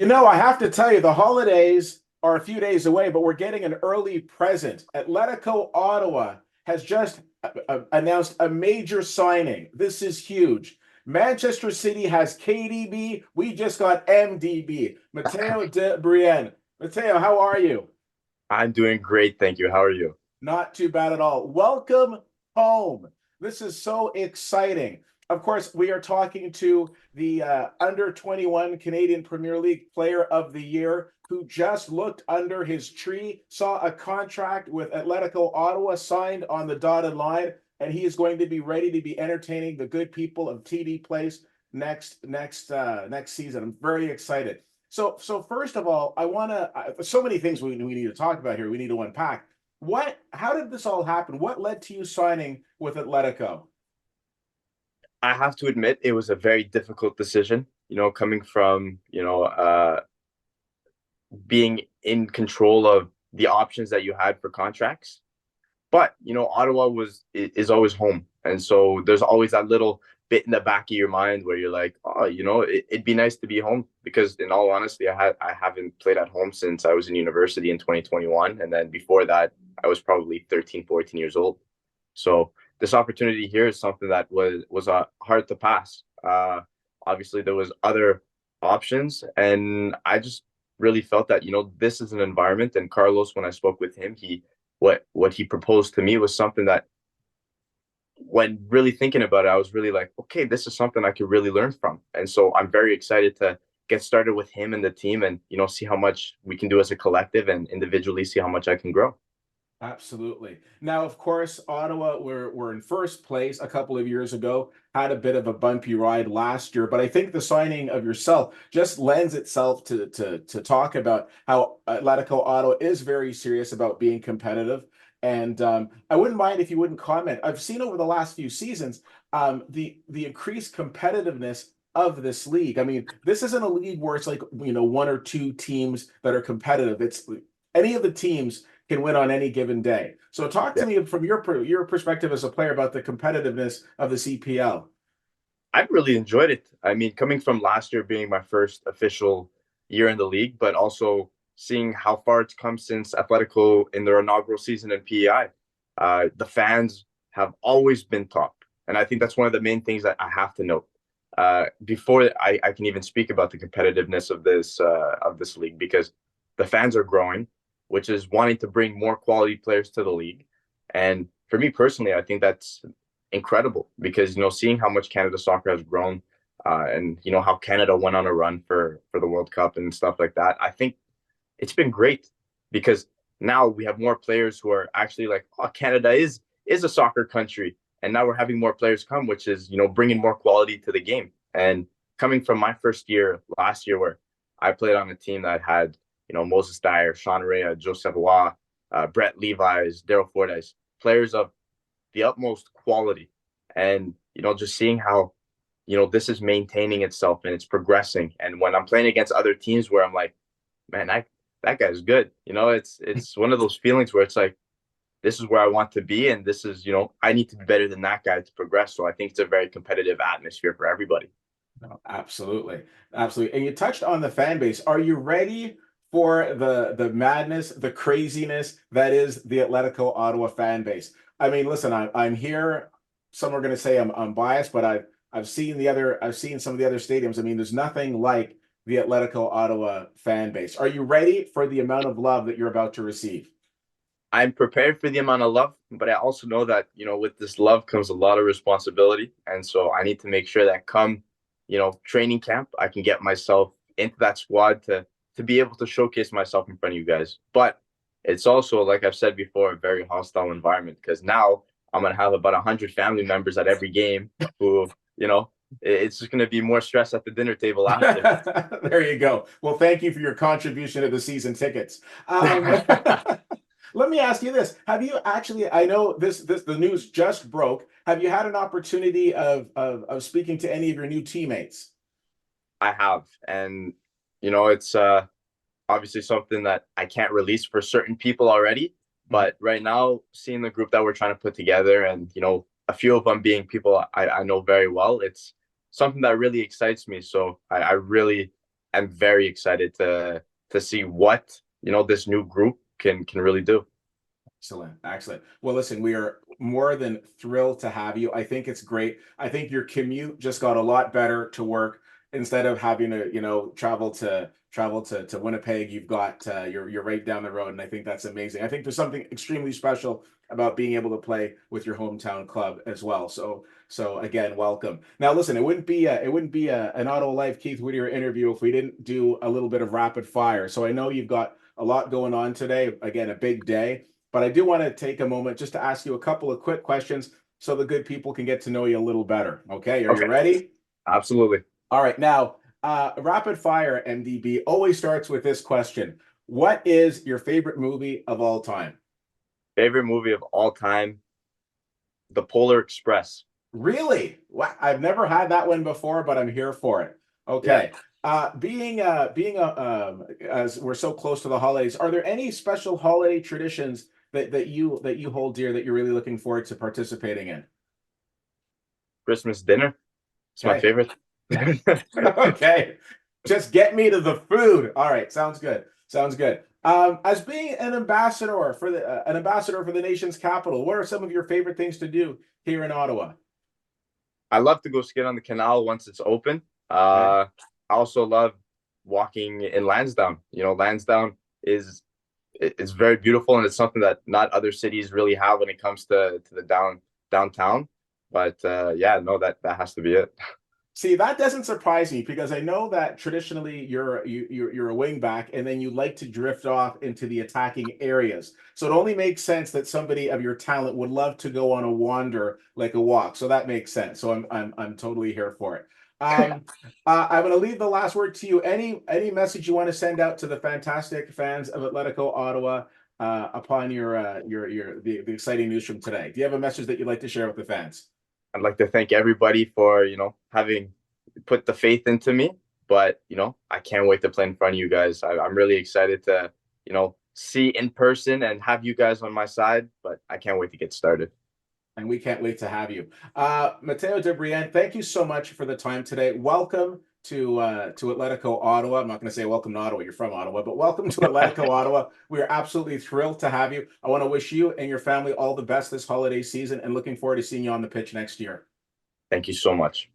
I have to tell you, the holidays are a few days away, but we're getting an early present. Atletico Ottawa has just announced a major signing. This is huge. Manchester City has KDB. We just got MDB. Matteo De Brienne. Matteo, how are you? I'm doing great, thank you. How are you? Not too bad at all. Welcome home. This is so exciting. Of course, we are talking to the under 21 Canadian Premier League Player of the Year who just looked under his tree, saw a contract with Atletico Ottawa signed on the dotted line, and he is going to be ready to be entertaining the good people of TD Place next season. I'm very excited. So first of all, I want to. So many things we need to talk about here. We need to unpack. How did this all happen? What led to you signing with Atletico? I have to admit it was a very difficult decision, coming from, being in control of the options that you had for contracts. But, Ottawa is always home. And so there's always that little bit in the back of your mind where you're like, oh, it'd be nice to be home because in all honesty, I haven't played at home since I was in university in 2021. And then before that, I was probably 13, 14 years old. So this opportunity here is something that was hard to pass. Obviously, there was other options, and I just really felt that this is an environment. And Carlos, when I spoke with him, what he proposed to me was something that, when really thinking about it, I was really like, okay, this is something I could really learn from. And so I'm very excited to get started with him and the team, and see how much we can do as a collective and individually see how much I can grow. Absolutely. Now, of course, Ottawa were in first place a couple of years ago, had a bit of a bumpy ride last year, but I think the signing of yourself just lends itself to talk about how Atletico Ottawa is very serious about being competitive. And I wouldn't mind if you wouldn't comment. I've seen over the last few seasons the increased competitiveness of this league. I mean, this isn't a league where it's like, one or two teams that are competitive. It's any of the teams can win on any given day. So talk to Yeah. me from your perspective as a player about the competitiveness of the CPL. I've really enjoyed it. I mean, coming from last year being my first official year in the league, but also seeing how far it's come since Atletico in their inaugural season in PEI. The fans have always been top. And I think that's one of the main things that I have to note before I can even speak about the competitiveness of this league, because the fans are growing, which is wanting to bring more quality players to the league. And for me personally, I think that's incredible because seeing how much Canada soccer has grown, and how Canada went on a run for the World Cup and stuff like that. I think it's been great because now we have more players who are actually like, oh, Canada is a soccer country, and now we're having more players come, which is bringing more quality to the game. And coming from my first year last year, where I played on a team that had Moses Dyer, Sean Rea, Joseph Roy, Brett Levi's, Daryl Fordyce, players of the utmost quality. And just seeing how this is maintaining itself and it's progressing. And when I'm playing against other teams where I'm like, man, that guy's good. It's one of those feelings where it's like, this is where I want to be, and this is I need to be better than that guy to progress. So I think it's a very competitive atmosphere for everybody. No, absolutely, absolutely. And you touched on the fan base. Are you ready for the madness, the craziness that is the Atletico Ottawa fan base? I mean, listen, I'm here. Some are going to say I'm biased, but I've seen some of the other stadiums. I mean, there's nothing like the Atletico Ottawa fan base. Are you ready for the amount of love that you're about to receive? I'm prepared for the amount of love, but I also know that, with this love comes a lot of responsibility. And so I need to make sure that come, training camp, I can get myself into that squad to be able to showcase myself in front of you guys. But it's also, like I've said before, a very hostile environment because now I'm gonna have about 100 family members at every game who, it's just gonna be more stress at the dinner table after. There you go. Well, thank you for your contribution to the season tickets. Let me ask you this. Have you actually, I know this the news just broke. Have you had an opportunity of speaking to any of your new teammates? I have, and it's obviously something that I can't release for certain people already. But right now, seeing the group that we're trying to put together, and a few of them being people I know very well, it's something that really excites me. So I really am very excited to see what this new group can really do. Excellent. Excellent. Well, listen, we are more than thrilled to have you. I think it's great. I think your commute just got a lot better to work instead of having to, travel to Winnipeg. You've got you're right down the road, and I think that's amazing. I think there's something extremely special about being able to play with your hometown club as well. So again, welcome. Now, listen, it wouldn't be an Auto Life Keith Whittier interview if we didn't do a little bit of rapid fire. So I know you've got a lot going on today. Again, a big day. But I do want to take a moment just to ask you a couple of quick questions so the good people can get to know you a little better. Okay, are you Okay, ready? absolutely. All right, now, rapid fire MDB always starts with this question. What is your favorite movie of all time? Favorite movie of all time, The Polar Express. Really? Wow, I've never had that one before, but I'm here for it. Yeah, Okay. As we're so close to the holidays, are there any special holiday traditions that you hold dear that you're really looking forward to participating in? Christmas dinner. It's my Okay. favorite. Okay. Just get me to the food. All right, sounds good. Sounds good. As being an ambassador for the nation's capital, what are some of your favorite things to do here in Ottawa? I love to go skate on the canal once it's open. Okay. I also love walking in Lansdowne. Lansdowne is very beautiful, and it's something that not other cities really have when it comes to the downtown. But yeah, no, that has to be it. See, that doesn't surprise me because I know that traditionally you're a wing back and then you like to drift off into the attacking areas. So it only makes sense that somebody of your talent would love to go on a wander like a walk. So that makes sense. So I'm totally here for it. Um, I'm going to leave the last word to you. Any message you want to send out to the fantastic fans of Atletico Ottawa upon the exciting news from today? Do you have a message that you'd like to share with the fans? I'd like to thank everybody for having put the faith into me. But I can't wait to play in front of you guys. I'm really excited to see in person and have you guys on my side. But I can't wait to get started. And we can't wait to have you. Matteo De Brienne, thank you so much for the time today. Welcome to Atletico Ottawa. I'm not going to say welcome to Ottawa. You're from Ottawa, but welcome to Atletico Ottawa. We are absolutely thrilled to have you. I want to wish you and your family all the best this holiday season and looking forward to seeing you on the pitch next year. Thank you so much.